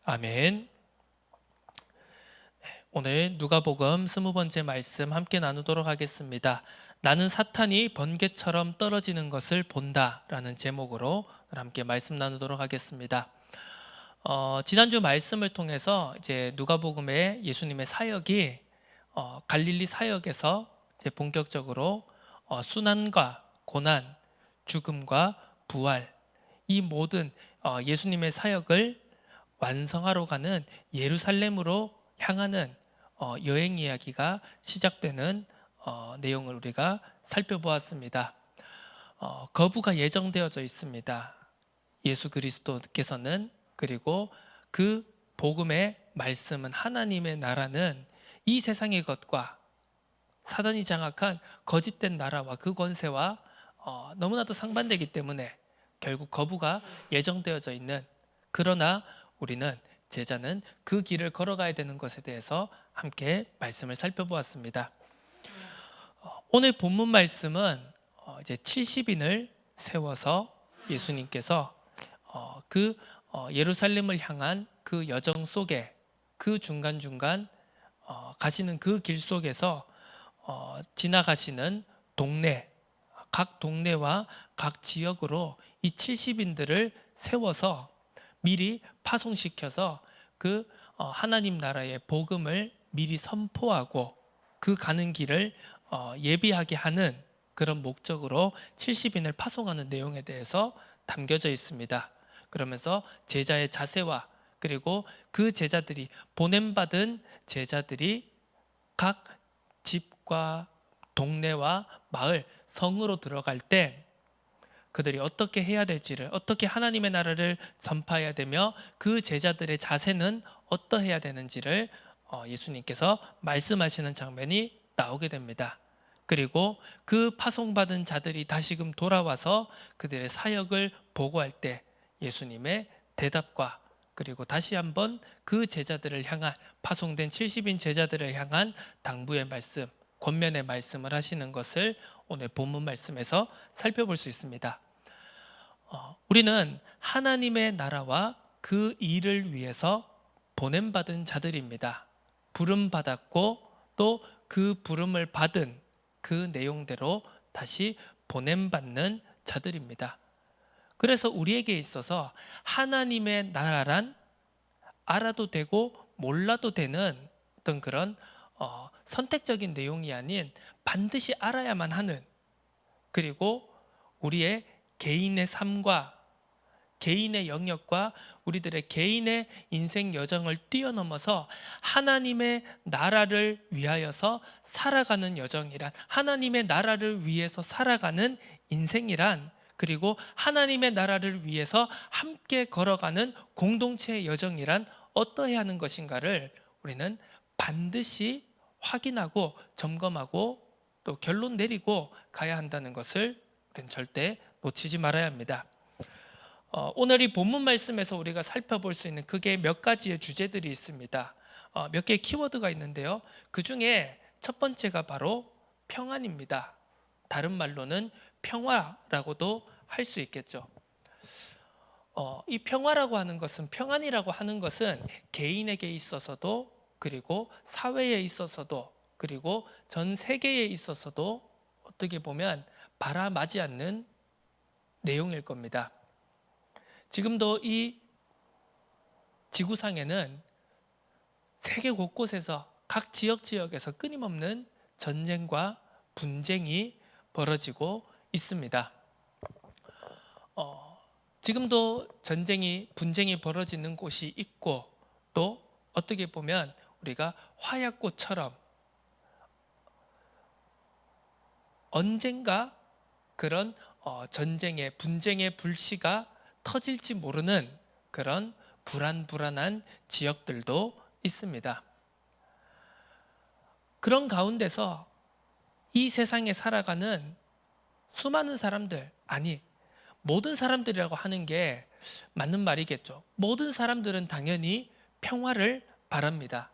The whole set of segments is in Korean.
아멘. 오늘 누가복음 20번째 말씀 함께 나누도록 하겠습니다. 나는 사탄이 번개처럼 떨어지는 것을 본다 라는 제목으로 함께 말씀 나누도록 하겠습니다. 지난주 말씀을 통해서 이제 누가복음의 예수님의 사역이 갈릴리 사역에서 이제 본격적으로 순환과 고난, 죽음과 부활, 이 모든 예수님의 사역을 완성하러 가는 예루살렘으로 향하는 여행 이야기가 시작되는 내용을 우리가 살펴보았습니다. 거부가 예정되어져 있습니다. 예수 그리스도께서는, 그리고 그 복음의 말씀은, 하나님의 나라는 이 세상의 것과 사단이 장악한 거짓된 나라와 그 권세와 너무나도 상반되기 때문에 결국 거부가 예정되어져 있는, 그러나 우리는, 제자는 그 길을 걸어가야 되는 것에 대해서 함께 말씀을 살펴보았습니다. 오늘 본문 말씀은 이제 70인을 세워서 예수님께서 그 예루살렘을 향한 그 여정 속에, 그 중간중간 가시는 그 길 속에서 지나가시는 동네, 각 동네와 각 지역으로 이 70인들을 세워서 미리 파송시켜서 그 하나님 나라의 복음을 미리 선포하고 그 가는 길을 예비하게 하는 그런 목적으로 70인을 파송하는 내용에 대해서 담겨져 있습니다. 그러면서 제자의 자세와, 그리고 그 제자들이, 보냄받은 제자들이 각 집과 동네와 마을, 성으로 들어갈 때 그들이 어떻게 해야 될지를, 어떻게 하나님의 나라를 전파해야 되며 그 제자들의 자세는 어떠해야 되는지를 예수님께서 말씀하시는 장면이 나오게 됩니다. 그리고 그 파송받은 자들이 다시금 돌아와서 그들의 사역을 보고할 때 예수님의 대답과, 그리고 다시 한번 그 제자들을 향한, 파송된 70인 제자들을 향한 당부의 말씀, 권면의 말씀을 하시는 것을 오늘 본문 말씀에서 살펴볼 수 있습니다. 우리는 하나님의 나라와 그 일을 위해서 보냄받은 자들입니다. 부름받았고 또 그 부름을 받은 그 내용대로 다시 보냄받는 자들입니다. 그래서 우리에게 있어서 하나님의 나라란 알아도 되고 몰라도 되는 어떤 그런 선택적인 내용이 아닌 반드시 알아야만 하는, 그리고 우리의 개인의 삶과 개인의 영역과 우리들의 개인의 인생 여정을 뛰어넘어서 하나님의 나라를 위하여서 살아가는 여정이란, 하나님의 나라를 위해서 살아가는 인생이란, 그리고 하나님의 나라를 위해서 함께 걸어가는 공동체의 여정이란 어떠해야 하는 것인가를 우리는 반드시 확인하고 점검하고 또 결론 내리고 가야 한다는 것을 우리는 절대 놓치지 말아야 합니다. 오늘 이 본문 말씀에서 우리가 살펴볼 수 있는 크게 몇 가지의 주제들이 있습니다. 몇 개의 키워드가 있는데요. 그 중에 첫 번째가 바로 평안입니다. 다른 말로는 평화라고도 할 수 있겠죠. 이 평화라고 하는 것은, 평안이라고 하는 것은 개인에게 있어서도, 그리고 사회에 있어서도, 그리고 전 세계에 있어서도 어떻게 보면 바라마지 않는 내용일 겁니다. 지금도 이 지구상에는 세계 곳곳에서 각 지역에서 끊임없는 전쟁과 분쟁이 벌어지고 있습니다. 지금도 분쟁이 벌어지는 곳이 있고, 또 어떻게 보면 우리가 화약고처럼 언젠가 그런 분쟁의 불씨가 터질지 모르는 그런 불안한 지역들도 있습니다. 그런 가운데서 이 세상에 살아가는 수많은 사람들, 아니 모든 사람들이라고 하는 게 맞는 말이겠죠. 모든 사람들은 당연히 평화를 바랍니다.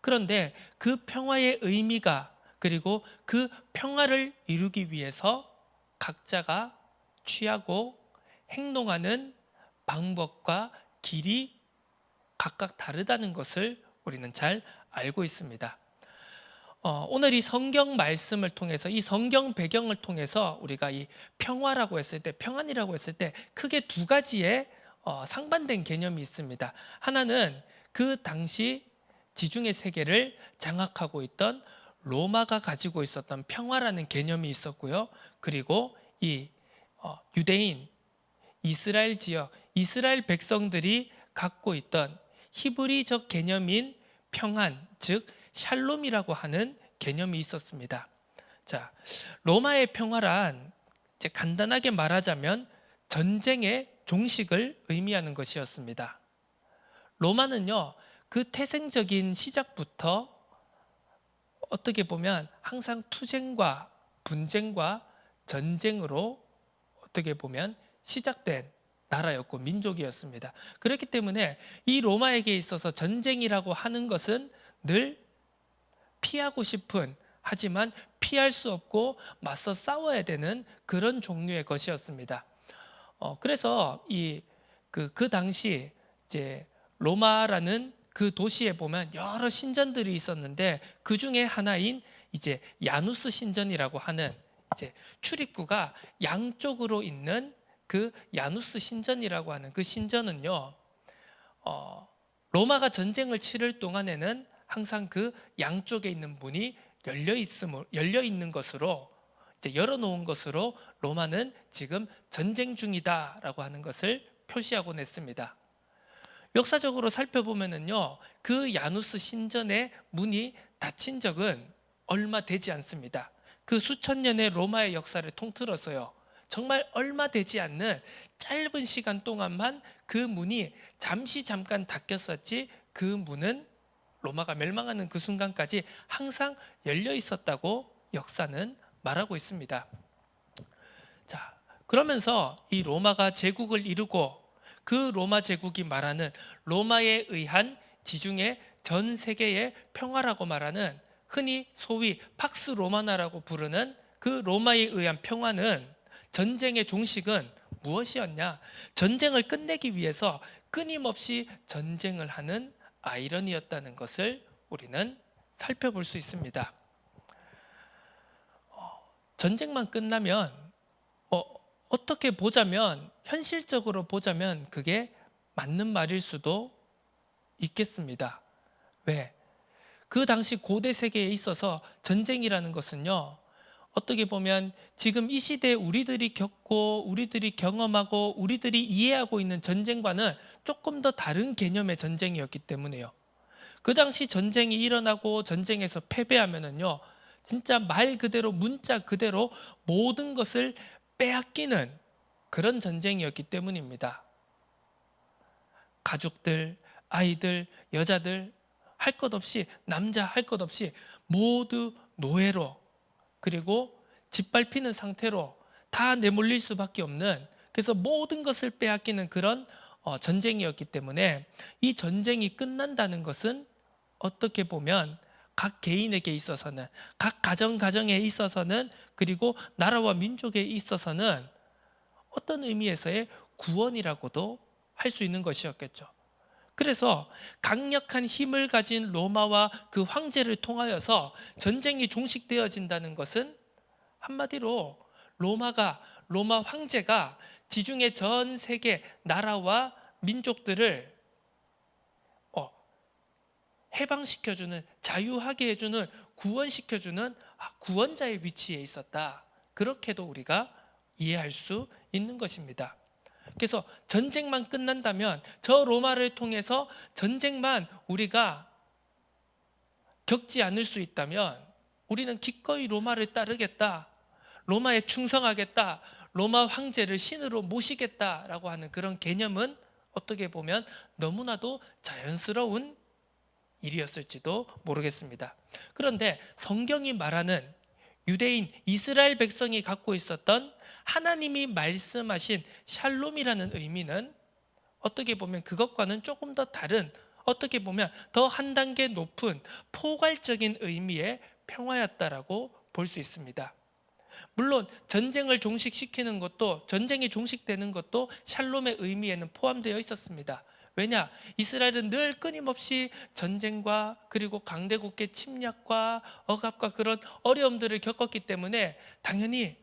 그런데 그 평화의 의미가, 그리고 그 평화를 이루기 위해서 각자가 취하고 행동하는 방법과 길이 각각 다르다는 것을 우리는 잘 알고 있습니다. 오늘 이 성경 말씀을 통해서, 이 성경 배경을 통해서 우리가 이 평화라고 했을 때, 평안이라고 했을 때 크게 두 가지의 상반된 개념이 있습니다. 하나는 그 당시 지중해 세계를 장악하고 있던 로마가 가지고 있었던 평화라는 개념이 있었고요. 그리고 이 유대인, 이스라엘 지역, 이스라엘 백성들이 갖고 있던 히브리적 개념인 평안, 즉 샬롬이라고 하는 개념이 있었습니다. 자, 로마의 평화란 이제 간단하게 말하자면 전쟁의 종식을 의미하는 것이었습니다. 로마는요, 그 태생적인 시작부터 어떻게 보면 항상 투쟁과 분쟁과 전쟁으로 어떻게 보면 시작된 나라였고 민족이었습니다. 그렇기 때문에 이 로마에게 있어서 전쟁이라고 하는 것은 늘 피하고 싶은, 하지만 피할 수 없고 맞서 싸워야 되는 그런 종류의 것이었습니다. 그래서 그 당시 이제 로마라는 그 도시에 보면 여러 신전들이 있었는데 그 중에 하나인 이제 야누스 신전이라고 하는 이제 출입구가 양쪽으로 있는 그 야누스 신전이라고 하는 그 신전은요, 로마가 전쟁을 치를 동안에는 항상 그 양쪽에 있는 문이 열려 있는 것으로, 이제 열어놓은 것으로 로마는 지금 전쟁 중이다라고 하는 것을 표시하곤 했습니다. 역사적으로 살펴보면은요, 그 야누스 신전의 문이 닫힌 적은 얼마 되지 않습니다. 그 수천 년의 로마의 역사를 통틀어서요, 정말 얼마 되지 않는 짧은 시간 동안만 그 문이 잠깐 닫혔었지, 그 문은 로마가 멸망하는 그 순간까지 항상 열려 있었다고 역사는 말하고 있습니다. 자, 그러면서 이 로마가 제국을 이루고 그 로마 제국이 말하는 로마에 의한 지중해 전 세계의 평화라고 말하는, 흔히 소위 팍스 로마나라고 부르는 그 로마에 의한 평화는, 전쟁의 종식은 무엇이었냐? 전쟁을 끝내기 위해서 끊임없이 전쟁을 하는 아이러니였다는 것을 우리는 살펴볼 수 있습니다. 전쟁만 끝나면 어떻게 보자면, 현실적으로 보자면 그게 맞는 말일 수도 있겠습니다. 왜? 그 당시 고대 세계에 있어서 전쟁이라는 것은요, 어떻게 보면 지금 이 시대에 우리들이 겪고 우리들이 경험하고 우리들이 이해하고 있는 전쟁과는 조금 더 다른 개념의 전쟁이었기 때문에요. 그 당시 전쟁이 일어나고 전쟁에서 패배하면은요, 진짜 말 그대로 문자 그대로 모든 것을 빼앗기는 그런 전쟁이었기 때문입니다. 가족들, 아이들, 여자들 할 것 없이, 남자 할 것 없이 모두 노예로, 그리고 짓밟히는 상태로 다 내몰릴 수밖에 없는, 그래서 모든 것을 빼앗기는 그런 전쟁이었기 때문에 이 전쟁이 끝난다는 것은 어떻게 보면 각 개인에게 있어서는, 각 가정에 있어서는, 그리고 나라와 민족에 있어서는 어떤 의미에서의 구원이라고도 할 수 있는 것이었겠죠. 그래서 강력한 힘을 가진 로마와 그 황제를 통하여서 전쟁이 종식되어진다는 것은 한마디로 로마 황제가 지중해 전 세계 나라와 민족들을 해방시켜주는, 자유하게 해주는, 구원시켜주는 구원자의 위치에 있었다. 그렇게도 우리가 이해할 수 있는 것입니다. 그래서 전쟁만 끝난다면, 저 로마를 통해서 전쟁만 우리가 겪지 않을 수 있다면 우리는 기꺼이 로마를 따르겠다, 로마에 충성하겠다, 로마 황제를 신으로 모시겠다라고 하는 그런 개념은 어떻게 보면 너무나도 자연스러운 일이었을지도 모르겠습니다. 그런데 성경이 말하는 유대인 이스라엘 백성이 갖고 있었던 하나님이 말씀하신 샬롬이라는 의미는 어떻게 보면 그것과는 조금 더 다른, 어떻게 보면 더 한 단계 높은 포괄적인 의미의 평화였다라고 볼 수 있습니다. 물론 전쟁을 종식시키는 것도, 전쟁이 종식되는 것도 샬롬의 의미에는 포함되어 있었습니다. 왜냐? 이스라엘은 늘 끊임없이 전쟁과 그리고 강대국의 침략과 억압과 그런 어려움들을 겪었기 때문에 당연히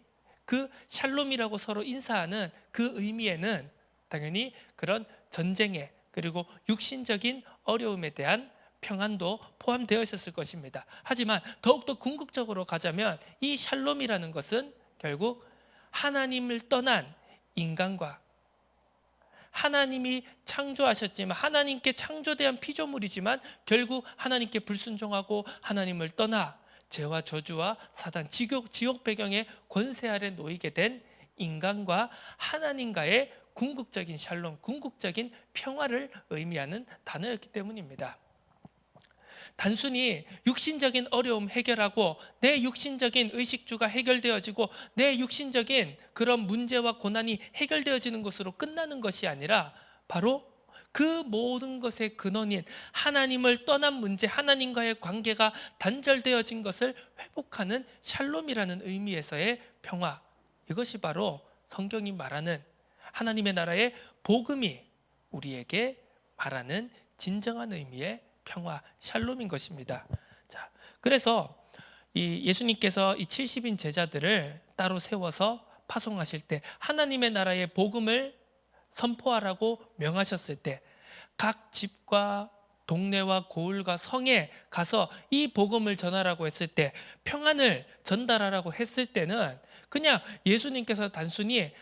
그 샬롬이라고 서로 인사하는 그 의미에는 당연히 그런 전쟁에 그리고 육신적인 어려움에 대한 평안도 포함되어 있었을 것입니다. 하지만 더욱더 궁극적으로 가자면 이 샬롬이라는 것은 결국 하나님을 떠난 인간과 하나님이 창조하셨지만 하나님께 창조된 피조물이지만 결국 하나님께 불순종하고 하나님을 떠나 죄와 저주와 사단, 지옥 배경의 권세 아래 놓이게 된 인간과 하나님과의 궁극적인 샬롬, 궁극적인 평화를 의미하는 단어였기 때문입니다. 단순히 육신적인 어려움 해결하고 내 육신적인 의식주가 해결되어지고 내 육신적인 그런 문제와 고난이 해결되어지는 것으로 끝나는 것이 아니라 바로 그 모든 것의 근원인 하나님을 떠난 문제, 하나님과의 관계가 단절되어진 것을 회복하는 샬롬이라는 의미에서의 평화, 이것이 바로 성경이 말하는 하나님의 나라의 복음이 우리에게 말하는 진정한 의미의 평화, 샬롬인 것입니다. 자, 그래서 이 예수님께서 이 70인 제자들을 따로 세워서 파송하실 때 하나님의 나라의 복음을 선포하라고 명하셨을 때 각 집과 동네와 고을과 성에 가서 이 복음을 전하라고 했을 때 평안을 전달하라고 했을 때는 그냥 예수님께서 단순히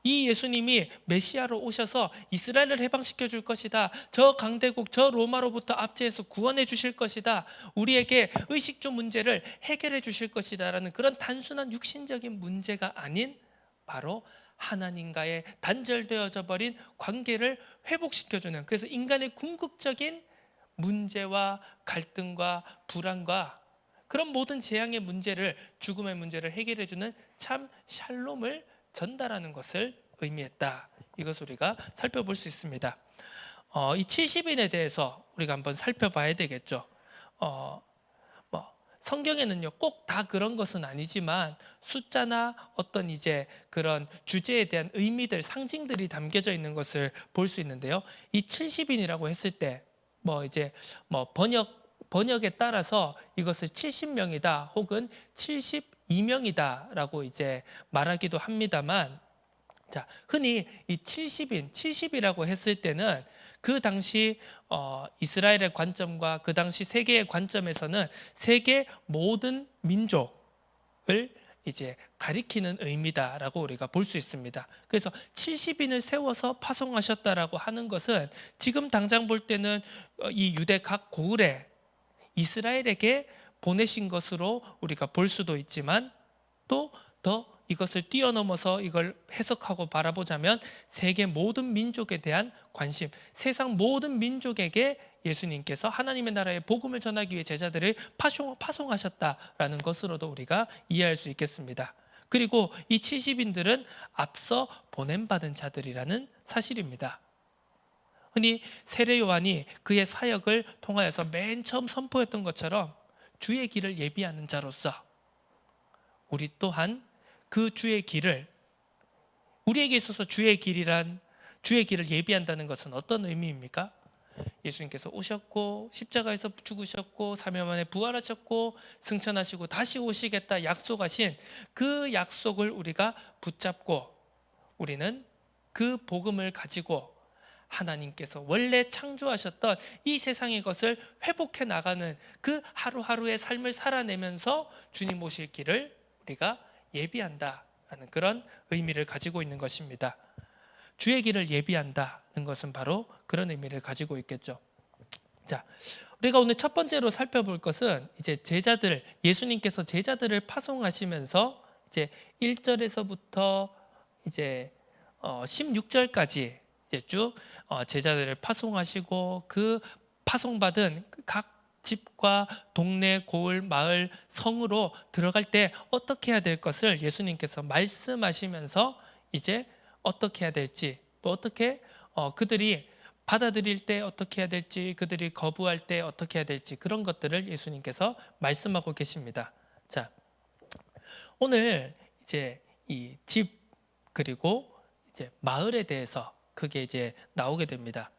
이 예수님이 메시아로 오셔서 이스라엘을 해방시켜 줄 것이다. 저 강대국, 저 로마로부터 압제해서 구원해 주실 것이다. 우리에게 의식주 문제를 해결해 주실 것이다. 라는 그런 단순한 육신적인 문제가 아닌 바로 하나님과의 단절되어져 버린 관계를 회복시켜주는, 그래서 인간의 궁극적인 문제와 갈등과 불안과 그런 모든 재앙의 문제를, 죽음의 문제를 해결해주는 참 샬롬을 전달하는 것을 의미했다. 이것을 우리가 살펴볼 수 있습니다. 이 70인에 대해서 우리가 한번 살펴봐야 되겠죠. 성경에는요 꼭 다 그런 것은 아니지만 숫자나 어떤 이제 그런 주제에 대한 의미들, 상징들이 담겨져 있는 것을 볼 수 있는데요. 이 70인이라고 했을 때 번역에 따라서 이것을 70명이다 혹은 72명이다라고 이제 말하기도 합니다만, 자, 흔히 이 70이라고 했을 때는 그 당시 이스라엘의 관점과 그 당시 세계의 관점에서는 세계 모든 민족을 이제 가리키는 의미다라고 우리가 볼 수 있습니다. 그래서 70인을 세워서 파송하셨다라고 하는 것은 지금 당장 볼 때는 이 유대 각 고을에 이스라엘에게 보내신 것으로 우리가 볼 수도 있지만 또 더 이것을 뛰어넘어서 이걸 해석하고 바라보자면 세계 모든 민족에 대한 관심, 세상 모든 민족에게 예수님께서 하나님의 나라의 복음을 전하기 위해 제자들을 파송하셨다라는 것으로도 우리가 이해할 수 있겠습니다. 그리고 이 70인들은 앞서 보냄받은 자들이라는 사실입니다. 흔히 세례 요한이 그의 사역을 통하여서 맨 처음 선포했던 것처럼 주의 길을 예비하는 자로서 우리 또한 그 주의 길을, 우리에게 있어서 주의 길을 예비한다는 것은 어떤 의미입니까? 예수님께서 오셨고 십자가에서 죽으셨고 3일 만에 부활하셨고 승천하시고 다시 오시겠다 약속하신 그 약속을 우리가 붙잡고 우리는 그 복음을 가지고 하나님께서 원래 창조하셨던 이 세상의 것을 회복해 나가는 그 하루하루의 삶을 살아내면서 주님 오실 길을 우리가 예비한다라는 그런 의미를 가지고 있는 것입니다. 주의 길을 예비한다는 것은 바로 그런 의미를 가지고 있겠죠. 자, 우리가 오늘 첫 번째로 살펴볼 것은 이제 예수님께서 제자들을 파송하시면서 이제 1절에서부터 이제 16절까지 이제 쭉 제자들을 파송하시고 그 파송받은 각 집과 동네, 고을, 마을, 성으로 들어갈 때 어떻게 해야 될 것을 예수님께서 말씀하시면서 이제 어떻게 해야 될지, 또 어떻게 그들이 받아들일 때 어떻게 해야 될지, 그들이 거부할 때 어떻게 해야 될지, 그런 것들을 예수님께서 말씀하고 계십니다. 자, 오늘 이제 이 집 그리고 이제 마을에 대해서 그게 이제 나오게 됩니다.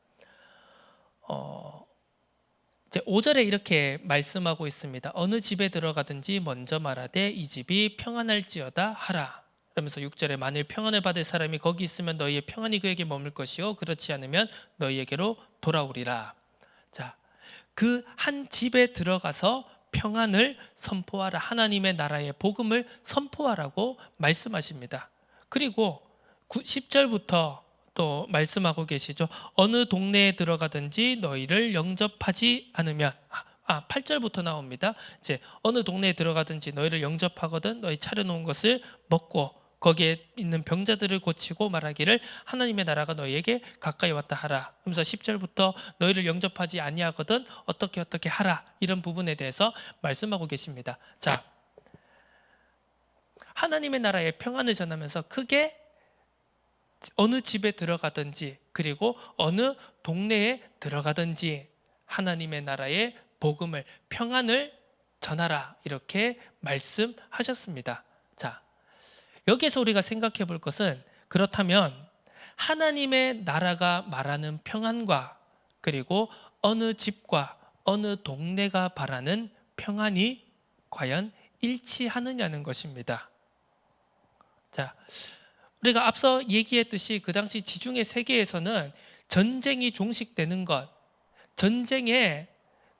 이제 5절에 이렇게 말씀하고 있습니다. 어느 집에 들어가든지 먼저 말하되 이 집이 평안할지어다 하라. 그러면서 6절에 만일 평안을 받을 사람이 거기 있으면 너희의 평안이 그에게 머물 것이요 그렇지 않으면 너희에게로 돌아오리라. 자, 그 한 집에 들어가서 평안을 선포하라. 하나님의 나라의 복음을 선포하라고 말씀하십니다. 그리고 10절부터 또 말씀하고 계시죠. 어느 동네에 들어가든지 너희를 영접하지 않으면 8절부터 나옵니다. 이제 어느 동네에 들어가든지 너희를 영접하거든 너희 차려놓은 것을 먹고 거기에 있는 병자들을 고치고 말하기를 하나님의 나라가 너희에게 가까이 왔다 하라. 그러면서 10절부터 너희를 영접하지 아니하거든 어떻게 하라. 이런 부분에 대해서 말씀하고 계십니다. 자, 하나님의 나라의 평안을 전하면서 크게 어느 집에 들어가든지 그리고 어느 동네에 들어가든지 하나님의 나라의 복음을 평안을 전하라 이렇게 말씀하셨습니다. 자, 여기에서 우리가 생각해 볼 것은 그렇다면 하나님의 나라가 말하는 평안과 그리고 어느 집과 어느 동네가 바라는 평안이 과연 일치하느냐는 것입니다. 자, 우리가 앞서 얘기했듯이 그 당시 지중해 세계에서는 전쟁이 종식되는 것, 전쟁의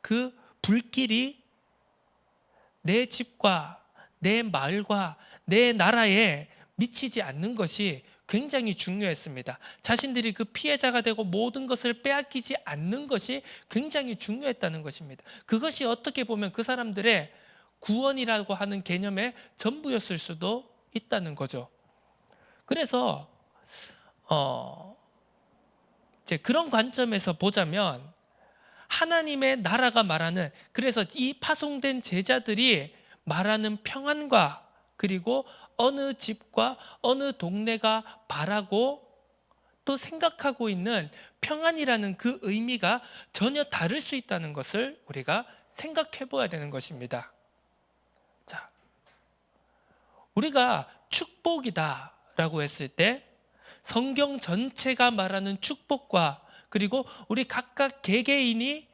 그 불길이 내 집과 내 마을과 내 나라에 미치지 않는 것이 굉장히 중요했습니다. 자신들이 그 피해자가 되고 모든 것을 빼앗기지 않는 것이 굉장히 중요했다는 것입니다. 그것이 어떻게 보면 그 사람들의 구원이라고 하는 개념의 전부였을 수도 있다는 거죠. 그래서 이제 그런 관점에서 보자면 하나님의 나라가 말하는 그래서 이 파송된 제자들이 말하는 평안과 그리고 어느 집과 어느 동네가 바라고 또 생각하고 있는 평안이라는 그 의미가 전혀 다를 수 있다는 것을 우리가 생각해 봐야 되는 것입니다. 자, 우리가 축복이다 라고 했을 때 성경 전체가 말하는 축복과 그리고 우리 각각 개개인이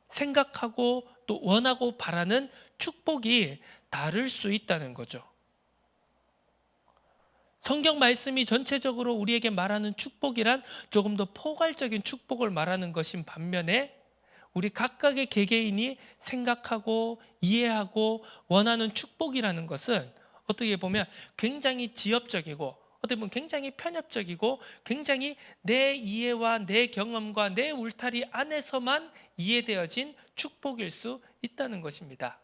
생각하고 또 원하고 바라는 축복이 다를 수 있다는 거죠. 성경 말씀이 전체적으로 우리에게 말하는 축복이란 조금 더 포괄적인 축복을 말하는 것인 반면에 우리 각각의 개개인이 생각하고 이해하고 원하는 축복이라는 것은 어떻게 보면 굉장히 지엽적이고 어떻게 보면 굉장히 편협적이고 굉장히 내 이해와 내 경험과 내 울타리 안에서만 이해되어진 축복일 수 있다는 것입니다.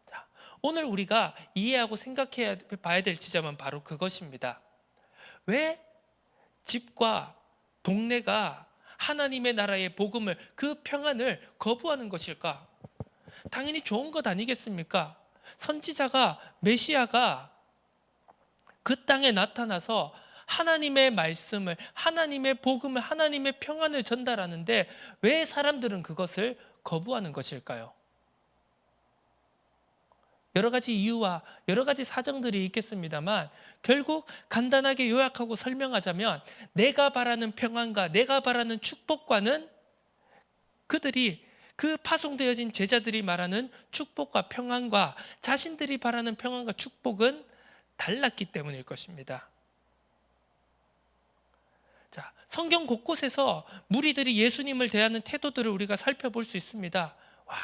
자, 오늘 우리가 이해하고 생각해 봐야 될 지점은 바로 그것입니다. 왜 집과 동네가 하나님의 나라의 복음을 그 평안을 거부하는 것일까? 당연히 좋은 것 아니겠습니까? 선지자가 메시아가 그 땅에 나타나서 하나님의 말씀을 하나님의 복음을 하나님의 평안을 전달하는데 왜 사람들은 그것을 거부하는 것일까요? 여러 가지 이유와 여러 가지 사정들이 있겠습니다만 결국 간단하게 요약하고 설명하자면 내가 바라는 평안과 내가 바라는 축복과는 그들이 그 파송되어진 제자들이 말하는 축복과 평안과 자신들이 바라는 평안과 축복은 달랐기 때문일 것입니다. 자, 성경 곳곳에서 무리들이 예수님을 대하는 태도들을 우리가 살펴볼 수 있습니다. 와,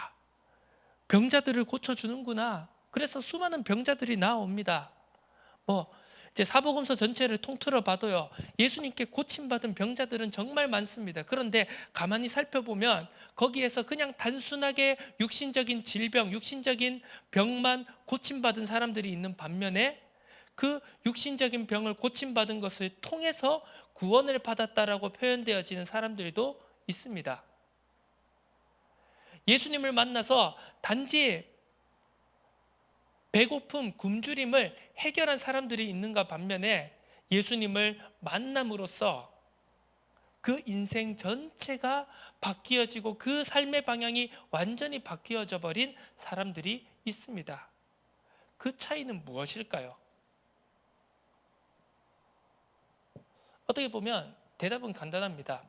병자들을 고쳐주는구나. 그래서 수많은 병자들이 나옵니다. 이제 사복음서 전체를 통틀어 봐도요, 예수님께 고침받은 병자들은 정말 많습니다. 그런데 가만히 살펴보면 거기에서 그냥 단순하게 육신적인 질병, 육신적인 병만 고침받은 사람들이 있는 반면에 그 육신적인 병을 고침받은 것을 통해서 구원을 받았다라고 표현되어지는 사람들도 있습니다. 예수님을 만나서 단지 배고픔, 굶주림을 해결한 사람들이 있는가 반면에 예수님을 만남으로써 그 인생 전체가 바뀌어지고 그 삶의 방향이 완전히 바뀌어져 버린 사람들이 있습니다. 그 차이는 무엇일까요? 어떻게 보면 대답은 간단합니다.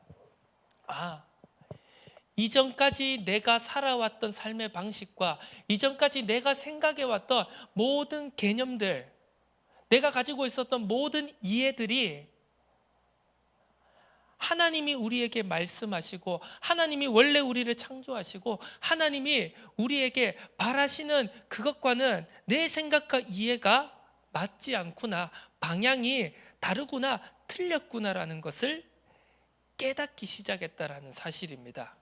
이전까지 내가 살아왔던 삶의 방식과 이전까지 내가 생각해왔던 모든 개념들, 내가 가지고 있었던 모든 이해들이 하나님이 우리에게 말씀하시고 하나님이 원래 우리를 창조하시고 하나님이 우리에게 바라시는 그것과는 내 생각과 이해가 맞지 않구나, 방향이 다르구나, 틀렸구나라는 것을 깨닫기 시작했다라는 사실입니다.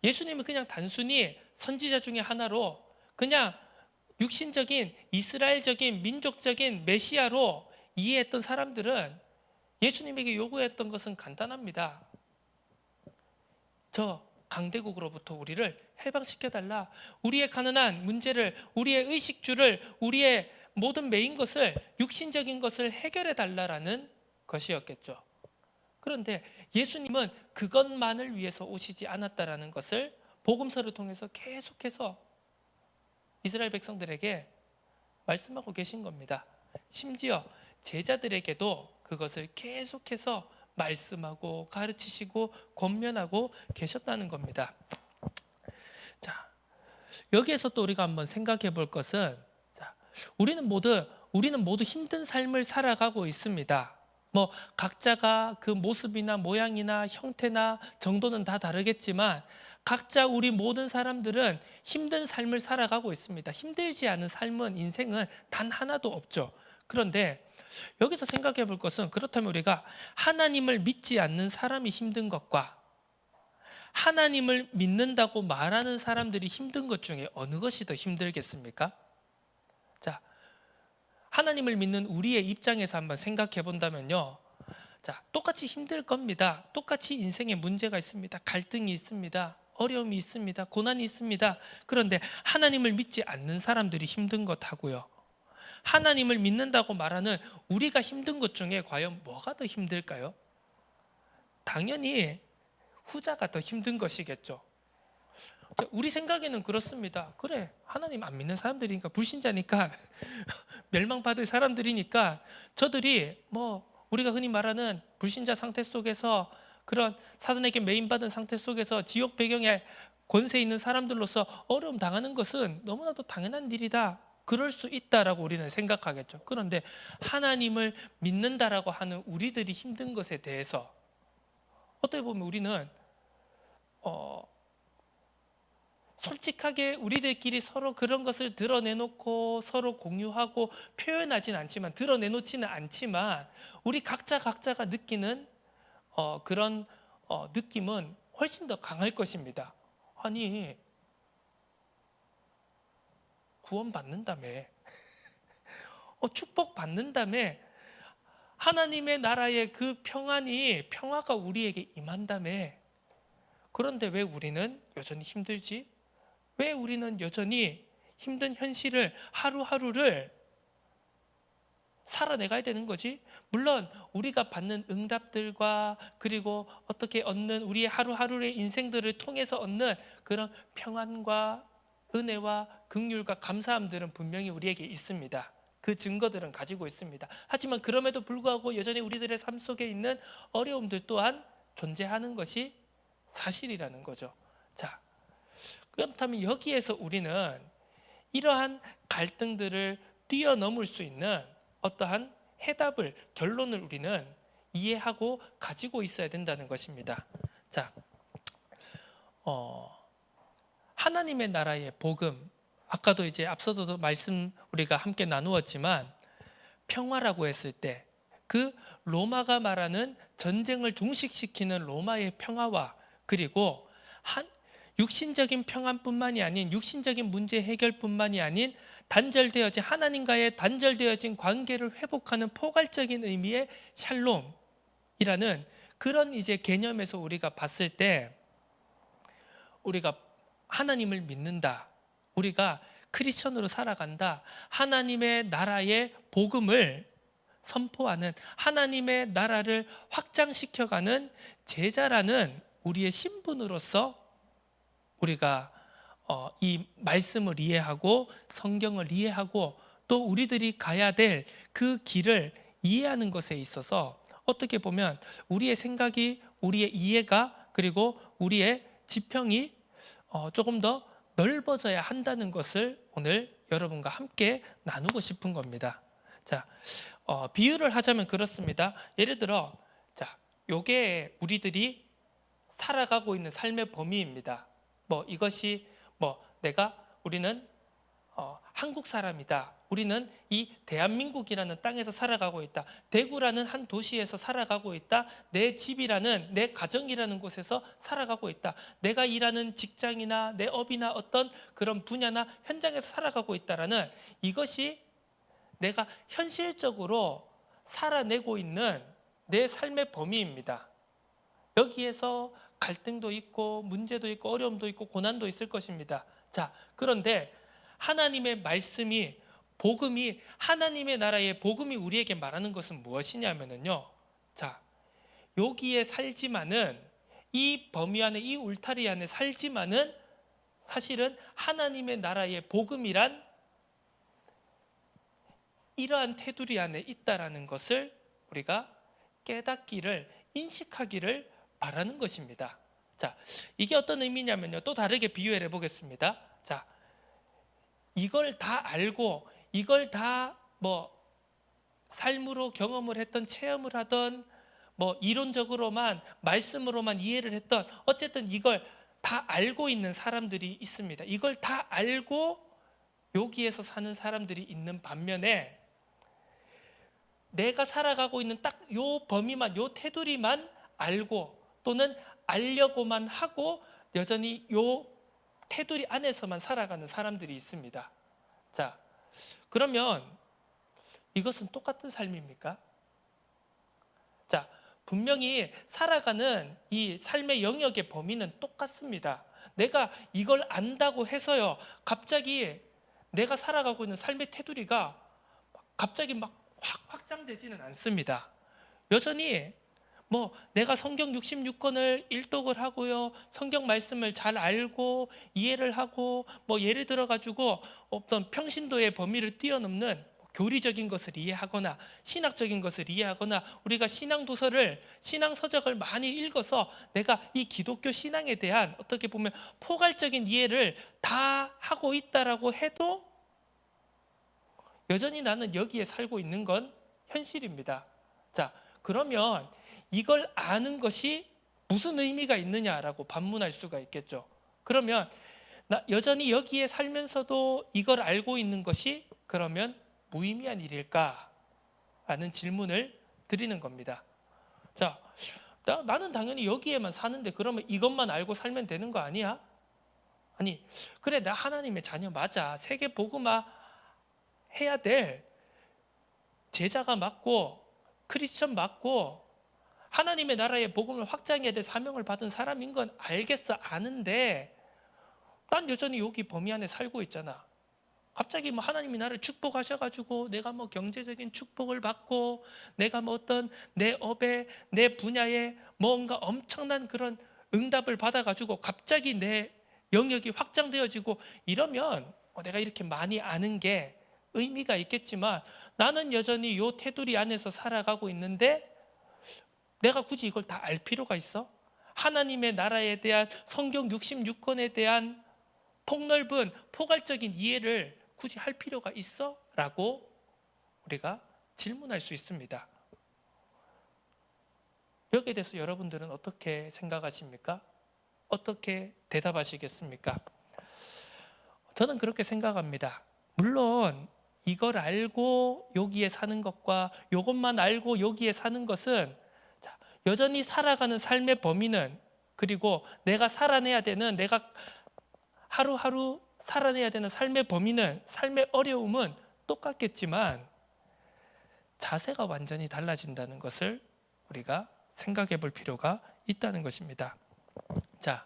예수님은 그냥 단순히 선지자 중에 하나로 그냥 육신적인 이스라엘적인 민족적인 메시아로 이해했던 사람들은 예수님에게 요구했던 것은 간단합니다. 저 강대국으로부터 우리를 해방시켜달라. 우리의 가난한 문제를, 우리의 의식주를, 우리의 모든 메인 것을, 육신적인 것을 해결해달라라는 것이었겠죠. 그런데 예수님은 그것만을 위해서 오시지 않았다라는 것을 복음서를 통해서 계속해서 이스라엘 백성들에게 말씀하고 계신 겁니다. 심지어 제자들에게도 그것을 계속해서 말씀하고 가르치시고 권면하고 계셨다는 겁니다. 자, 여기에서 또 우리가 한번 생각해 볼 것은, 우리는 모두 힘든 삶을 살아가고 있습니다. 뭐 각자가 그 모습이나 모양이나 형태나 정도는 다 다르겠지만 각자 우리 모든 사람들은 힘든 삶을 살아가고 있습니다. 힘들지 않은 삶은, 인생은 단 하나도 없죠. 그런데 여기서 생각해 볼 것은, 그렇다면 우리가 하나님을 믿지 않는 사람이 힘든 것과 하나님을 믿는다고 말하는 사람들이 힘든 것 중에 어느 것이 더 힘들겠습니까? 자, 하나님을 믿는 우리의 입장에서 한번 생각해 본다면요, 자, 똑같이 힘들 겁니다. 똑같이 인생에 문제가 있습니다. 갈등이 있습니다. 어려움이 있습니다. 고난이 있습니다. 그런데 하나님을 믿지 않는 사람들이 힘든 것하고요, 하나님을 믿는다고 말하는 우리가 힘든 것 중에 과연 뭐가 더 힘들까요? 당연히 후자가 더 힘든 것이겠죠. 우리 생각에는 그렇습니다. 그래, 하나님 안 믿는 사람들이니까, 불신자니까 멸망받을 사람들이니까 저들이 뭐 우리가 흔히 말하는 불신자 상태 속에서, 그런 사단에게 매인받은 상태 속에서 지옥 배경에 권세 있는 사람들로서 어려움 당하는 것은 너무나도 당연한 일이다, 그럴 수 있다라고 우리는 생각하겠죠. 그런데 하나님을 믿는다라고 하는 우리들이 힘든 것에 대해서 어떻게 보면 우리는 솔직하게 우리들끼리 서로 그런 것을 드러내놓고 서로 공유하고 표현하진 않지만, 드러내놓지는 않지만 우리 각자가 느끼는 그런 느낌은 훨씬 더 강할 것입니다. 아니, 구원 받는다며, 축복 받는다며, 하나님의 나라의 그 평화가 우리에게 임한다며. 그런데 왜 우리는 여전히 힘들지? 왜 우리는 여전히 힘든 현실을, 하루하루를 살아내가야 되는 거지? 물론 우리가 받는 응답들과 그리고 어떻게 얻는 우리의 하루하루의 인생들을 통해서 얻는 그런 평안과 은혜와 긍휼과 감사함들은 분명히 우리에게 있습니다. 그 증거들은 가지고 있습니다. 하지만 그럼에도 불구하고 여전히 우리들의 삶 속에 있는 어려움들 또한 존재하는 것이 사실이라는 거죠. 자, 그렇다면 여기에서 우리는 이러한 갈등들을 뛰어넘을 수 있는 어떠한 해답을, 결론을 우리는 이해하고 가지고 있어야 된다는 것입니다. 자, 하나님의 나라의 복음, 아까도 이제 앞서도 말씀 우리가 함께 나누었지만, 평화라고 했을 때 그 로마가 말하는 전쟁을 종식시키는 로마의 평화와, 그리고 육신적인 평안뿐만이 아닌, 육신적인 문제 해결뿐만이 아닌 하나님과의 단절되어진 관계를 회복하는 포괄적인 의미의 샬롬이라는 그런 이제 개념에서 우리가 봤을 때, 우리가 하나님을 믿는다, 우리가 크리스천으로 살아간다, 하나님의 나라의 복음을 선포하는, 하나님의 나라를 확장시켜가는 제자라는 우리의 신분으로서 우리가 이 말씀을 이해하고 성경을 이해하고 또 우리들이 가야 될 그 길을 이해하는 것에 있어서 어떻게 보면 우리의 생각이, 우리의 이해가, 그리고 우리의 지평이 조금 더 넓어져야 한다는 것을 오늘 여러분과 함께 나누고 싶은 겁니다. 자, 비유를 하자면 그렇습니다. 예를 들어, 자, 요게 우리들이 살아가고 있는 삶의 범위입니다. 이것이 우리는 한국 사람이다. 우리는 이 대한민국이라는 땅에서 살아가고 있다. 대구라는 한 도시에서 살아가고 있다. 내 집이라는, 내 가정이라는 곳에서 살아가고 있다. 내가 일하는 직장이나 내 업이나 어떤 그런 분야나 현장에서 살아가고 있다라는, 이것이 내가 현실적으로 살아내고 있는 내 삶의 범위입니다. 여기에서 갈등도 있고 문제도 있고 어려움도 있고 고난도 있을 것입니다. 자, 그런데 하나님의 말씀이, 복음이, 하나님의 나라의 복음이 우리에게 말하는 것은 무엇이냐면요, 자, 여기에 살지만은, 이 범위 안에, 이 울타리 안에 살지만은 사실은 하나님의 나라의 복음이란 이러한 테두리 안에 있다라는 것을 우리가 깨닫기를, 인식하기를 바라는 것입니다. 자, 이게 어떤 의미냐면요, 또 다르게 비유해 보겠습니다. 자, 이걸 다 알고, 이걸 다 삶으로 경험을 했던, 체험을 하던, 이론적으로만, 말씀으로만 이해를 했던, 어쨌든 이걸 다 알고 있는 사람들이 있습니다. 이걸 다 알고 여기에서 사는 사람들이 있는 반면에, 내가 살아가고 있는 딱 요 범위만, 요 테두리만 알고, 또는 알려고만 하고 여전히 요 테두리 안에서만 살아가는 사람들이 있습니다. 자, 그러면 이것은 똑같은 삶입니까? 자, 분명히 살아가는 이 삶의 영역의 범위는 똑같습니다. 내가 이걸 안다고 해서요, 갑자기 내가 살아가고 있는 삶의 테두리가 갑자기 막 확 확장되지는 않습니다. 여전히 내가 성경 66권을 일독을 하고요, 성경 말씀을 잘 알고 이해를 하고, 예를 들어 가지고 어떤 평신도의 범위를 뛰어넘는 교리적인 것을 이해하거나 신학적인 것을 이해하거나, 우리가 신앙 도서를, 신앙 서적을 많이 읽어서 내가 이 기독교 신앙에 대한 어떻게 보면 포괄적인 이해를 다 하고 있다라고 해도 여전히 나는 여기에 살고 있는 건 현실입니다. 자, 그러면 이걸 아는 것이 무슨 의미가 있느냐라고 반문할 수가 있겠죠. 그러면 나 여전히 여기에 살면서도 이걸 알고 있는 것이 그러면 무의미한 일일까? 라는 질문을 드리는 겁니다. 자, 나는 당연히 여기에만 사는데 그러면 이것만 알고 살면 되는 거 아니야? 아니, 그래, 나 하나님의 자녀 맞아. 세계 복음화 해야 될 제자가 맞고 크리스천 맞고 하나님의 나라의 복음을 확장해야 될 사명을 받은 사람인 건 알겠어, 아는데 난 여전히 여기 범위 안에 살고 있잖아. 갑자기 하나님이 나를 축복하셔가지고 내가 경제적인 축복을 받고 내가 어떤 내 업에, 내 분야에 뭔가 엄청난 그런 응답을 받아가지고 갑자기 내 영역이 확장되어지고 이러면 내가 이렇게 많이 아는 게 의미가 있겠지만, 나는 여전히 요 테두리 안에서 살아가고 있는데 내가 굳이 이걸 다 알 필요가 있어? 하나님의 나라에 대한 성경 66권에 대한 폭넓은 포괄적인 이해를 굳이 할 필요가 있어? 라고 우리가 질문할 수 있습니다. 여기에 대해서 여러분들은 어떻게 생각하십니까? 어떻게 대답하시겠습니까? 저는 그렇게 생각합니다. 물론 이걸 알고 여기에 사는 것과 이것만 알고 여기에 사는 것은, 여전히 살아가는 삶의 범위는, 그리고 내가 살아내야 되는, 내가 하루하루 살아내야 되는 삶의 범위는, 삶의 어려움은 똑같겠지만 자세가 완전히 달라진다는 것을 우리가 생각해 볼 필요가 있다는 것입니다. 자,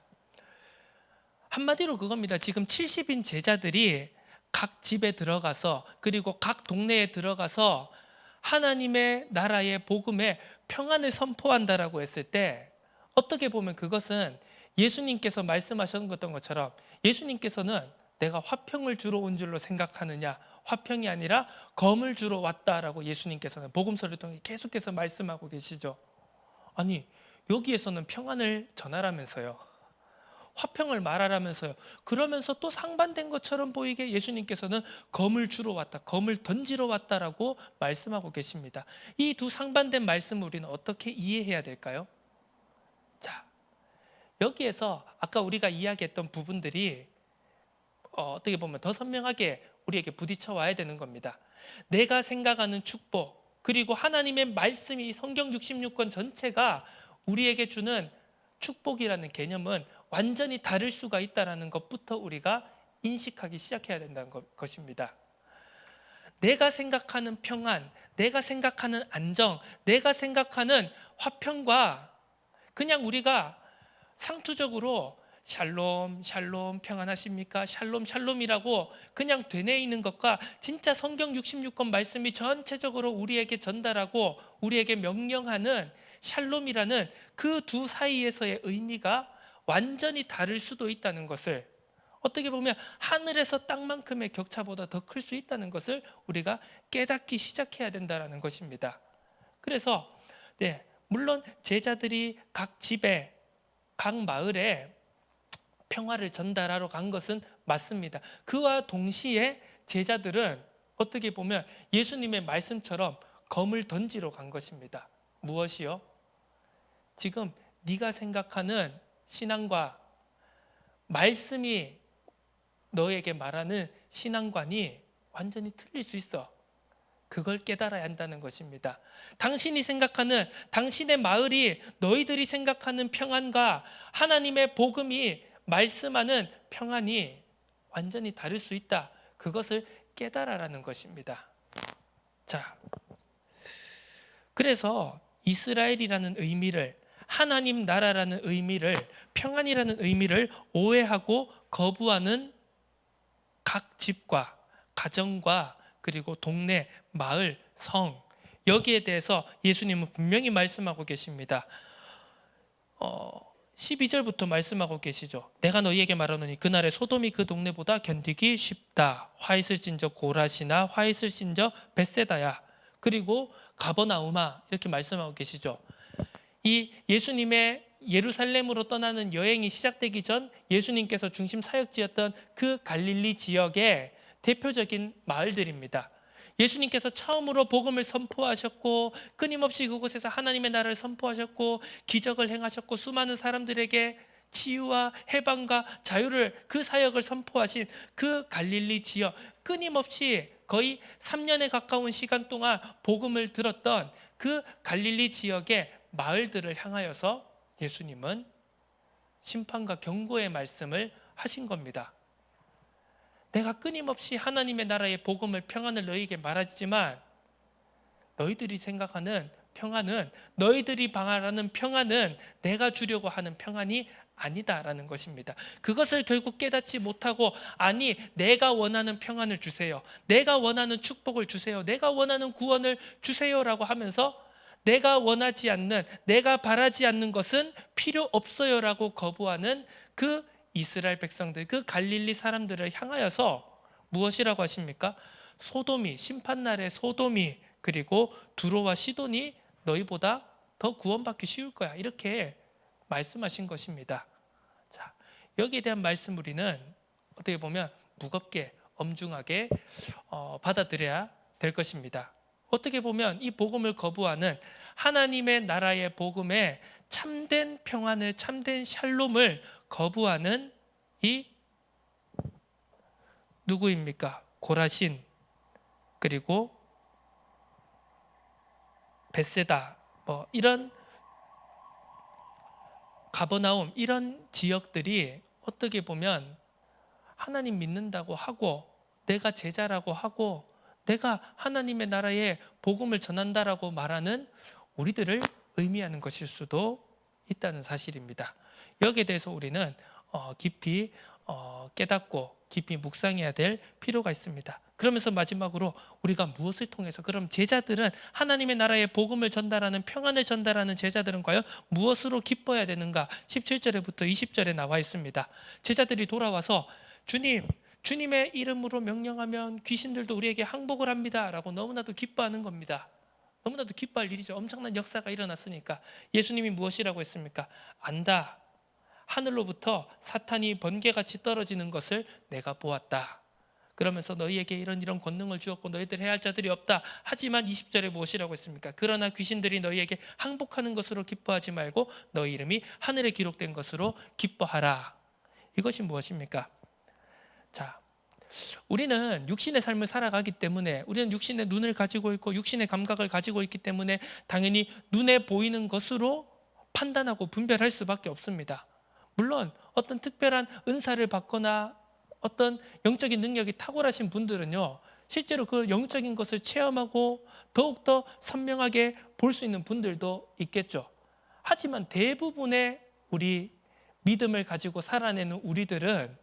한마디로 그겁니다. 지금 70인 제자들이 각 집에 들어가서, 그리고 각 동네에 들어가서 하나님의 나라의 복음에 평안을 선포한다라고 했을 때, 어떻게 보면 그것은 예수님께서 말씀하셨던 것처럼, 예수님께서는 내가 화평을 주러 온 줄로 생각하느냐, 화평이 아니라 검을 주러 왔다라고 예수님께서는 복음서를 통해 계속해서 말씀하고 계시죠. 아니, 여기에서는 평안을 전하라면서요. 화평을 말하라면서요. 그러면서 또 상반된 것처럼 보이게 예수님께서는 검을 주러 왔다, 검을 던지러 왔다라고 말씀하고 계십니다. 이 두 상반된 말씀을 우리는 어떻게 이해해야 될까요? 자, 여기에서 아까 우리가 이야기했던 부분들이 어떻게 보면 더 선명하게 우리에게 부딪혀 와야 되는 겁니다. 내가 생각하는 축복, 그리고 하나님의 말씀이 성경 66권 전체가 우리에게 주는 축복이라는 개념은 완전히 다를 수가 있다는 것부터 우리가 인식하기 시작해야 된다는 것입니다. 내가 생각하는 평안, 내가 생각하는 안정, 내가 생각하는 화평과 그냥 우리가 상투적으로 샬롬, 샬롬, 평안하십니까? 샬롬, 샬롬이라고 그냥 되뇌이는 것과 진짜 성경 66권 말씀이 전체적으로 우리에게 전달하고 우리에게 명령하는 샬롬이라는 그 두 사이에서의 의미가 완전히 다를 수도 있다는 것을, 어떻게 보면 하늘에서 땅만큼의 격차보다 더 클 수 있다는 것을 우리가 깨닫기 시작해야 된다는 것입니다. 그래서 물론 제자들이 각 집에, 각 마을에 평화를 전달하러 간 것은 맞습니다. 그와 동시에 제자들은 어떻게 보면 예수님의 말씀처럼 검을 던지러 간 것입니다. 무엇이요? 지금 네가 생각하는 신앙과 말씀이 너에게 말하는 신앙관이 완전히 틀릴 수 있어. 그걸 깨달아야 한다는 것입니다. 당신이 생각하는, 당신의 마을이 너희들이 생각하는 평안과 하나님의 복음이 말씀하는 평안이 완전히 다를 수 있다. 그것을 깨달아라는 것입니다. 자, 그래서 이스라엘이라는 의미를, 하나님 나라라는 의미를, 평안이라는 의미를 오해하고 거부하는 각 집과 가정과 그리고 동네, 마을, 성, 여기에 대해서 예수님은 분명히 말씀하고 계십니다. 12절부터 말씀하고 계시죠. 내가 너희에게 말하노니 그날에 소돔이 그 동네보다 견디기 쉽다. 화 있을진저 고라시나 화 있을진저 벳세다야. 그리고 가버나움아, 이렇게 말씀하고 계시죠. 이 예수님의 예루살렘으로 떠나는 여행이 시작되기 전 예수님께서 중심 사역지였던 그 갈릴리 지역의 대표적인 마을들입니다. 예수님께서 처음으로 복음을 선포하셨고 끊임없이 그곳에서 하나님의 나라를 선포하셨고 기적을 행하셨고 수많은 사람들에게 치유와 해방과 자유를, 그 사역을 선포하신 그 갈릴리 지역, 끊임없이 거의 3년에 가까운 시간 동안 복음을 들었던 그 갈릴리 지역의 마을들을 향하여서 예수님은 심판과 경고의 말씀을 하신 겁니다. 내가 끊임없이 하나님의 나라의 복음을, 평안을 너희에게 말하지만 너희들이 생각하는 평안은, 너희들이 바라는 평안은 내가 주려고 하는 평안이 아니다라는 것입니다. 그것을 결국 깨닫지 못하고, 아니 내가 원하는 평안을 주세요, 내가 원하는 축복을 주세요, 내가 원하는 구원을 주세요라고 하면서 내가 원하지 않는, 내가 바라지 않는 것은 필요 없어요라고 거부하는 그 이스라엘 백성들, 그 갈릴리 사람들을 향하여서 무엇이라고 하십니까? 소돔이, 심판날의 소돔이, 그리고 두로와 시돈이 너희보다 더 구원받기 쉬울 거야, 이렇게 말씀하신 것입니다. 자, 여기에 대한 말씀 우리는 어떻게 보면 무겁게, 엄중하게 받아들여야 될 것입니다. 어떻게 보면 이 복음을 거부하는, 하나님의 나라의 복음에 참된 평안을, 참된 샬롬을 거부하는 이 누구입니까? 고라신, 그리고 벳세다, 이런 가버나움, 이런 지역들이 어떻게 보면 하나님 믿는다고 하고, 내가 제자라고 하고, 내가 하나님의 나라의 복음을 전한다라고 말하는 우리들을 의미하는 것일 수도 있다는 사실입니다. 여기에 대해서 우리는 깊이 깨닫고 깊이 묵상해야 될 필요가 있습니다. 그러면서 마지막으로 우리가 무엇을 통해서, 그럼 제자들은, 하나님의 나라의 복음을 전달하는, 평안을 전달하는 제자들은 과연 무엇으로 기뻐해야 되는가? 17절부터 20절에 나와 있습니다. 제자들이 돌아와서 주님의 이름으로 명령하면 귀신들도 우리에게 항복을 합니다 라고 너무나도 기뻐하는 겁니다. 너무나도 기뻐할 일이죠. 엄청난 역사가 일어났으니까. 예수님이 무엇이라고 했습니까? 안다, 하늘로부터 사탄이 번개같이 떨어지는 것을 내가 보았다. 그러면서 너희에게 이런 권능을 주었고 너희들 해야 할 자들이 없다. 하지만 20절에 무엇이라고 했습니까? 그러나 귀신들이 너희에게 항복하는 것으로 기뻐하지 말고 너희 이름이 하늘에 기록된 것으로 기뻐하라. 이것이 무엇입니까? 자, 우리는 육신의 삶을 살아가기 때문에, 우리는 육신의 눈을 가지고 있고 육신의 감각을 가지고 있기 때문에 당연히 눈에 보이는 것으로 판단하고 분별할 수밖에 없습니다. 물론 어떤 특별한 은사를 받거나 어떤 영적인 능력이 탁월하신 분들은요, 실제로 그 영적인 것을 체험하고 더욱더 선명하게 볼 수 있는 분들도 있겠죠. 하지만 대부분의 우리 믿음을 가지고 살아내는 우리들은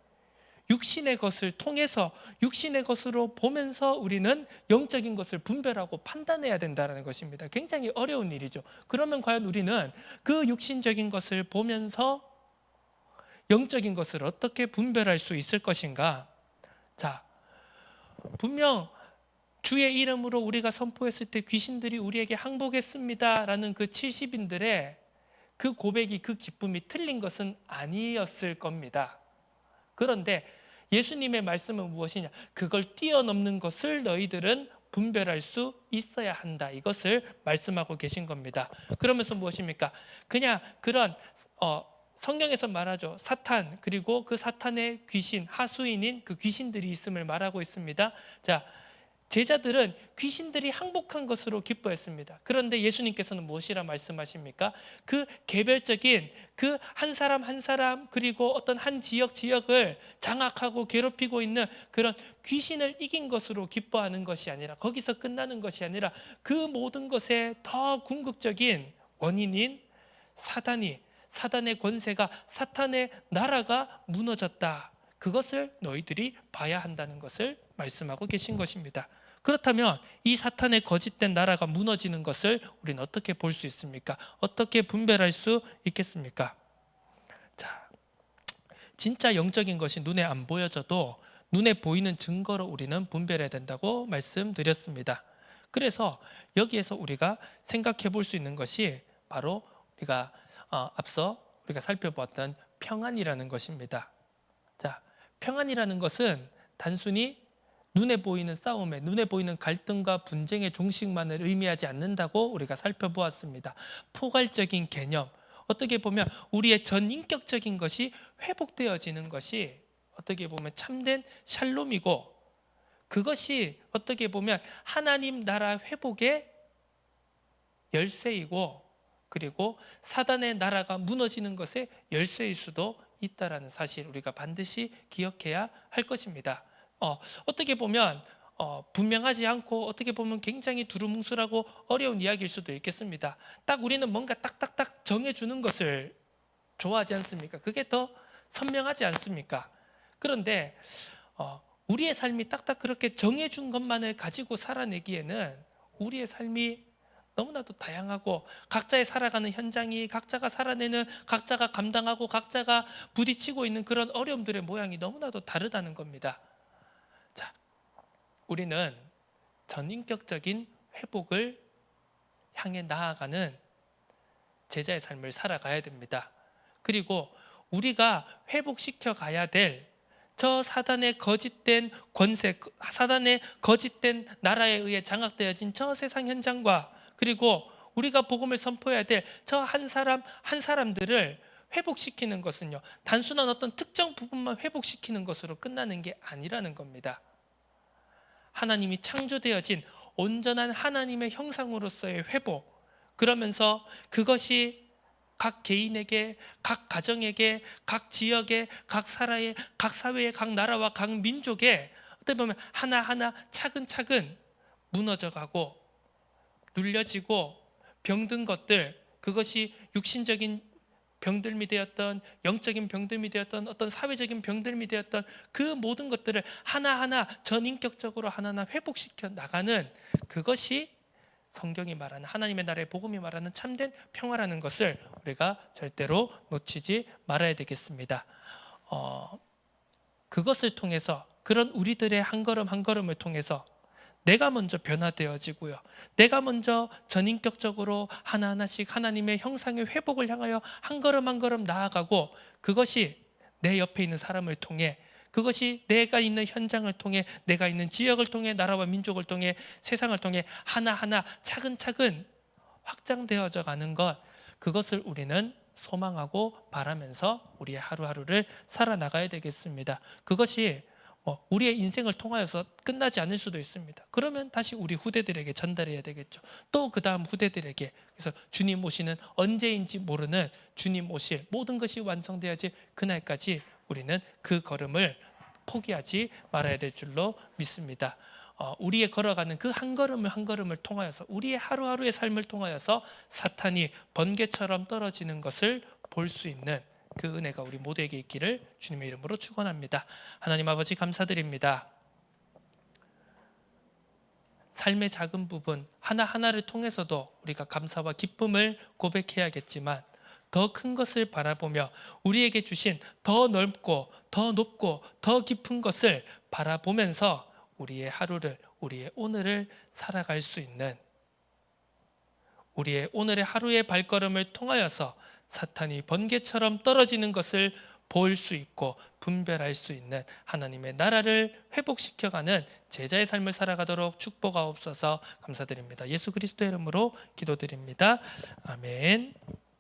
육신의 것을 통해서, 육신의 것으로 보면서 우리는 영적인 것을 분별하고 판단해야 된다는 것입니다. 굉장히 어려운 일이죠. 그러면 과연 우리는 그 육신적인 것을 보면서 영적인 것을 어떻게 분별할 수 있을 것인가? 자, 분명 주의 이름으로 우리가 선포했을 때 귀신들이 우리에게 항복했습니다라는 그 70인들의 그 고백이, 그 기쁨이 틀린 것은 아니었을 겁니다. 그런데 예수님의 말씀은 무엇이냐? 그걸 뛰어넘는 것을 너희들은 분별할 수 있어야 한다. 이것을 말씀하고 계신 겁니다. 그러면서 무엇입니까? 그냥 그런 성경에서 말하죠. 사탄, 그리고 그 사탄의 귀신, 하수인인 그 귀신들이 있음을 말하고 있습니다. 자, 제자들은 귀신들이 항복한 것으로 기뻐했습니다. 그런데 예수님께서는 무엇이라 말씀하십니까? 그 개별적인 그 한 사람 한 사람, 그리고 어떤 한 지역을 장악하고 괴롭히고 있는 그런 귀신을 이긴 것으로 기뻐하는 것이 아니라, 거기서 끝나는 것이 아니라 그 모든 것에 더 궁극적인 원인인 사단의 권세가, 사탄의 나라가 무너졌다. 그것을 너희들이 봐야 한다는 것을 말씀하고 계신 것입니다. 그렇다면 이 사탄의 거짓된 나라가 무너지는 것을 우리는 어떻게 볼 수 있습니까? 어떻게 분별할 수 있겠습니까? 자, 진짜 영적인 것이 눈에 안 보여져도 눈에 보이는 증거로 우리는 분별해야 된다고 말씀드렸습니다. 그래서 여기에서 우리가 생각해 볼 수 있는 것이 바로 우리가 앞서 우리가 살펴보았던 평안이라는 것입니다. 자, 평안이라는 것은 단순히 눈에 보이는 싸움에, 눈에 보이는 갈등과 분쟁의 종식만을 의미하지 않는다고 우리가 살펴보았습니다. 포괄적인 개념, 어떻게 보면 우리의 전인격적인 것이 회복되어지는 것이 어떻게 보면 참된 샬롬이고, 그것이 어떻게 보면 하나님 나라 회복의 열쇠이고, 그리고 사단의 나라가 무너지는 것의 열쇠일 수도 있다라는 사실, 우리가 반드시 기억해야 할 것입니다. 어떻게 보면 분명하지 않고 어떻게 보면 굉장히 두루뭉술하고 어려운 이야기일 수도 있겠습니다. 딱 우리는 뭔가 딱딱딱 정해주는 것을 좋아하지 않습니까? 그게 더 선명하지 않습니까? 그런데 우리의 삶이 딱딱 그렇게 정해준 것만을 가지고 살아내기에는 우리의 삶이 너무나도 다양하고, 각자의 살아가는 현장이, 각자가 살아내는, 각자가 감당하고 각자가 부딪히고 있는 그런 어려움들의 모양이 너무나도 다르다는 겁니다. 자, 우리는 전인격적인 회복을 향해 나아가는 제자의 삶을 살아가야 됩니다. 그리고 우리가 회복시켜 가야 될 저 사단의 거짓된 권세, 사단의 거짓된 나라에 의해 장악되어진 저 세상 현장과, 그리고 우리가 복음을 선포해야 될 저 한 사람들을 회복시키는 것은요, 단순한 어떤 특정 부분만 회복시키는 것으로 끝나는 게 아니라는 겁니다. 하나님이 창조되어진 온전한 하나님의 형상으로서의 회복, 그러면서 그것이 각 개인에게, 각 가정에게, 각 지역에, 각 사회에, 각 나라와 각 민족에 어떻게 보면 하나하나 차근차근 무너져가고 눌려지고 병든 것들, 그것이 육신적인 병들미 되었던, 영적인 병들미 되었던, 어떤 사회적인 병들미 되었던 그 모든 것들을 하나하나 전인격적으로 하나하나 회복시켜 나가는, 그것이 성경이 말하는, 하나님의 나라의 복음이 말하는 참된 평화라는 것을 우리가 절대로 놓치지 말아야 되겠습니다. 그것을 통해서, 그런 우리들의 한 걸음 한 걸음을 통해서 내가 먼저 변화되어지고요. 내가 먼저 전인격적으로 하나하나씩 하나님의 형상의 회복을 향하여 한 걸음 한 걸음 나아가고, 그것이 내 옆에 있는 사람을 통해, 그것이 내가 있는 현장을 통해, 내가 있는 지역을 통해, 나라와 민족을 통해, 세상을 통해 하나하나 차근차근 확장되어져 가는 것, 그것을 우리는 소망하고 바라면서 우리의 하루하루를 살아나가야 되겠습니다. 그것이 우리의 인생을 통하여서 끝나지 않을 수도 있습니다. 그러면 다시 우리 후대들에게 전달해야 되겠죠. 또 그 다음 후대들에게. 그래서 주님 오시는 언제인지 모르는 주님 오실 모든 것이 완성되어질 그날까지 우리는 그 걸음을 포기하지 말아야 될 줄로 믿습니다. 우리의 걸어가는 그 한 걸음을 한 걸음을 통하여서, 우리의 하루하루의 삶을 통하여서 사탄이 번개처럼 떨어지는 것을 볼 수 있는 그 은혜가 우리 모두에게 있기를 주님의 이름으로 축원합니다. 하나님 아버지, 감사드립니다. 삶의 작은 부분 하나하나를 통해서도 우리가 감사와 기쁨을 고백해야겠지만, 더 큰 것을 바라보며 우리에게 주신 더 넓고 더 높고 더 깊은 것을 바라보면서 우리의 하루를, 우리의 오늘을 살아갈 수 있는, 우리의 오늘의 하루의 발걸음을 통하여서 사탄이 번개처럼 떨어지는 것을 볼 수 있고 분별할 수 있는 하나님의 나라를 회복시켜가는 제자의 삶을 살아가도록 축복하옵소서. 감사드립니다. 예수 그리스도의 이름으로 기도드립니다. 아멘.